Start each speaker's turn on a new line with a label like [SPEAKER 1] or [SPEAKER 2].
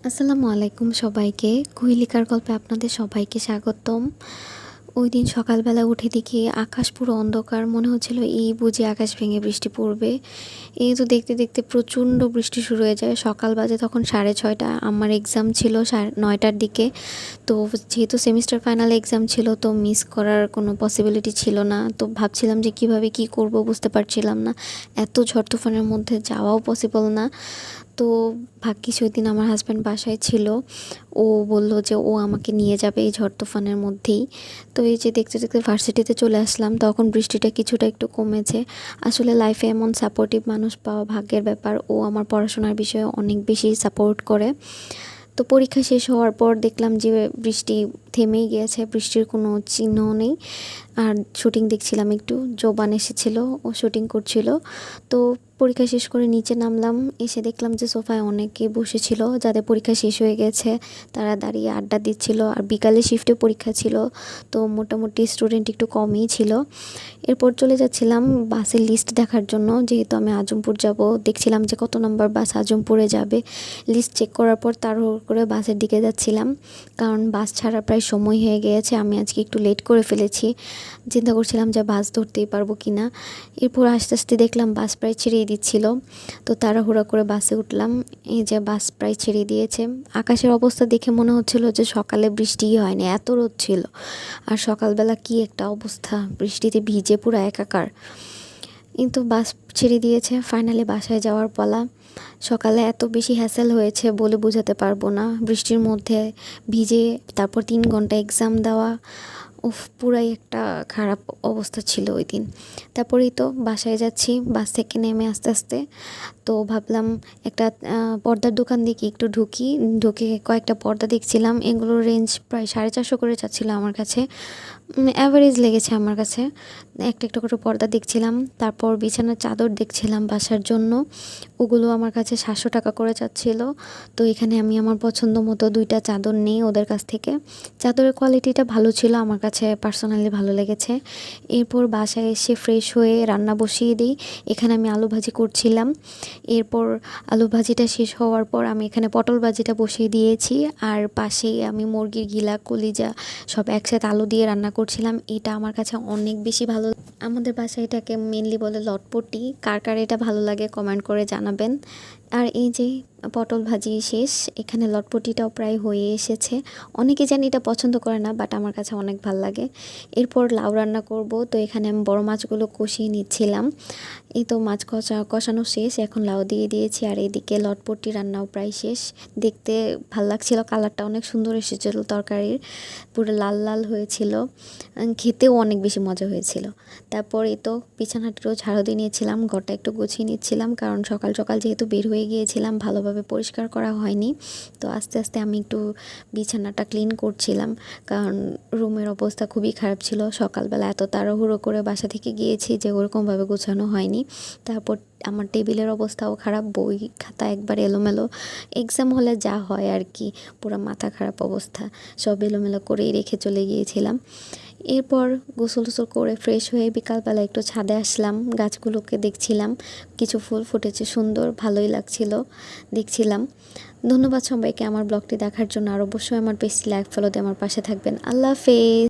[SPEAKER 1] আসসালামু আলাইকুম সবাইকে। কুহেলিকার গল্পে আপনাদের সবাইকে স্বাগতম। ওই দিন সকালবেলা উঠে দেখি আকাশ পুরো অন্ধকার, মনে হচ্ছিল এই বুঝি আকাশ ভেঙে বৃষ্টি পড়বে। এই তো দেখতে দেখতে প্রচণ্ড বৃষ্টি শুরু হয়ে যায়। সকাল বাজে তখন 6:30, আমার এক্সাম ছিল 9টার দিকে। তো যেহেতু সেমিস্টার ফাইনাল এক্সাম ছিল, তো মিস করার কোনো পসিবিলিটি ছিল না। তো ভাবছিলাম যে কিভাবে কি করব, বুঝতে পারছিলাম না। এত ঝড় তুফানের মধ্যে যাওয়াও পসিবল না। তো ভাগ্যিস ওই দিন আমার হাজব্যান্ড বাসায় ছিল। ও বলল যে ও আমাকে নিয়ে যাবে এই ঝড় তুফানের মধ্যেই। তো এই যে দেখতে দেখতে ভার্সিটিতে চলে আসলাম, তখন বৃষ্টিটা কিছুটা একটু কমেছে। আসলে লাইফে এমন সাপোর্টিভ মানুষ পাওয়া ভাগ্যের ব্যাপার। ও আমার পড়াশোনার বিষয়ে অনেক বেশি সাপোর্ট করে। তো পরীক্ষা শেষ হওয়ার পর দেখলাম যে বৃষ্টি থেমেই গিয়েছে, বৃষ্টির কোনো চিহ্ন নেই। আর শুটিং দেখছিলাম, একটু জোবান এসেছিলো, ও শুটিং করছিল। তো পরীক্ষা শেষ করে নিচে নামলাম, এসে দেখলাম যে সোফায় অনেকে বসেছিল, যাদের পরীক্ষা শেষ হয়ে গেছে তারা দাঁড়িয়ে আড্ডা দিচ্ছিল। আর বিকালে শিফটে পরীক্ষা ছিল, তো মোটামুটি স্টুডেন্ট একটু কমই ছিল। এরপর চলে যাচ্ছিলাম বাসের লিস্ট দেখার জন্য, যেহেতু আমি আজমপুর যাব। দেখছিলাম যে কত নম্বর বাস আজমপুরে যাবে। লিস্ট চেক করার পর তাড়াহুড়ো করে বাসের দিকে যাচ্ছিলাম, কারণ বাস ছাড়া প্রায় সময় হয়ে গিয়েছে। আমি আজকে একটু লেট করে ফেলেছি। চিন্তা করছিলাম যে বাস ধরতেই পারবো কি না। এরপর আস্তে আস্তে দেখলাম বাস প্রায় ছেড়েই দিচ্ছিল, তো তাড়াহুড়া করে বাসে উঠলাম। এই যে বাস প্রায় ছেড়ে দিয়েছে। আকাশের অবস্থা দেখে মনে হচ্ছিল যে সকালে বৃষ্টিই হয়নি, এত রোদ ছিল। আর সকালবেলা কি একটা অবস্থা, বৃষ্টিতে ভিজে পুরো একাকার। কিন্তু বাস ছেড়ে দিয়েছে, ফাইনালি বাসায় যাওয়ার পালা। সকালে এত বেশি হ্যাসেল হয়েছে বলে বোঝাতে পারবো না। বৃষ্টির মধ্যে ভিজে, তারপর 3 ঘন্টা এক্সাম দেওয়া, উফ, পুরাই একটা খারাপ অবস্থা ছিল ওই দিন। তারপরেই তো বাসায় যাচ্ছি, বাস থেকে নেমে আস্তে আস্তে। তো ভাবলাম একটা পর্দার দোকান দেখি, একটু ঢুকে কয়েকটা পর্দা দেখছিলাম। এগুলোর রেঞ্জ প্রায় 450 করে চাচ্ছিল আমার কাছে। অ্যাভারেজ লেগেছে আমার কাছে। একটা একটা করে পর্দা দেখছিলাম, তারপর বিছানার চাদর দেখছিলাম বাসার জন্য। ওগুলো আমার কাছে 700 টাকা করে চাচ্ছিল। তো এখানে আমি আমার পছন্দ মতো 2টা চাদর নিই ওদের কাছ থেকে। চাদরের কোয়ালিটিটা ভালো ছিল, আমার কাছে পার্সোনালি ভালো লেগেছে। এরপর বাসায় এসে ফ্রেশ হয়ে রান্না বসিয়ে দিই। এখানে আমি আলু ভাজি করছিলাম। এরপর আলু ভাজিটা শেষ হওয়ার পর আমি এখানে পটল ভাজিটা বসিয়ে দিয়েছি। আর পাশেই আমি মুরগির গিলা, কলিজা সব একসাথে আলু দিয়ে রান্না করছিলাম। এটা আমার কাছে অনেক বেশি ভালো। আমাদের বাসায় এটাকে মেনলি বলে লটপটি। কার কার এটা ভালো লাগে কমেন্ট করে জানাবেন। আর এই যে পটল ভাজি শেষ, এখানে লটপটিটাও প্রায় হয়ে এসেছে। অনেকে জানি এটা পছন্দ করে না, বাট আমার কাছে অনেক ভালো লাগে। এরপর লাউ রান্না করব, তো এখানে আমি বড় মাছগুলো কষিয়ে নিচ্ছিলাম। এই তো মাছ কষানো শেষ, এখন লাউ দিয়ে দিয়েছি। আর এদিকে লটপটি রান্নাও প্রায় শেষ। দেখতে ভাল লাগছিল, কালারটা অনেক সুন্দর এসেছিল তরকারির, পুরো লাল লাল হয়েছিল। খেতেও অনেক বেশি মজা হয়েছিল। তারপর এই তো বিছানাটিও ঝাড়ু দিয়ে নিয়েছিলাম, ঘরটা একটু গুছিয়ে নিচ্ছিলাম, কারণ সকাল সকাল যেহেতু বের হয়ে গিয়েছিলাম, ভালোভাবে পরিষ্কার করা হয়নি। তো আস্তে আস্তে আমি একটু বিছানাটা ক্লিন করছিলাম, কারণ রুমের অবস্থা খুবই খারাপ ছিল। সকালবেলা এত তাড়াহুড়ো করে বাসা থেকে গিয়েছি যে ওরকমভাবে গোছানো হয়নি। তারপর আমার টেবিলের অবস্থাও খারাপ, বই খাতা একবার এলোমেলো। এক্সাম হলে যা হয় আর কি, পুরো মাথা খারাপ অবস্থা, সব এলোমেলো করেই রেখে চলে গিয়েছিলাম। এরপর গোসল টোসল করে ফ্রেশ হয়ে বিকালবেলা একটু ছাদে আসলাম, গাছগুলোকে দেখছিলাম। কিছু ফুল ফুটেছে সুন্দর, ভালোই লাগছিল দেখছিলাম। ধন্যবাদ সবাইকে আমার ব্লগটি দেখার জন্য। আর অবশ্যই আমার পেজটি লাইক ফলো দিয়ে আমার পাশে থাকবেন। আল্লাহ হাফেজ।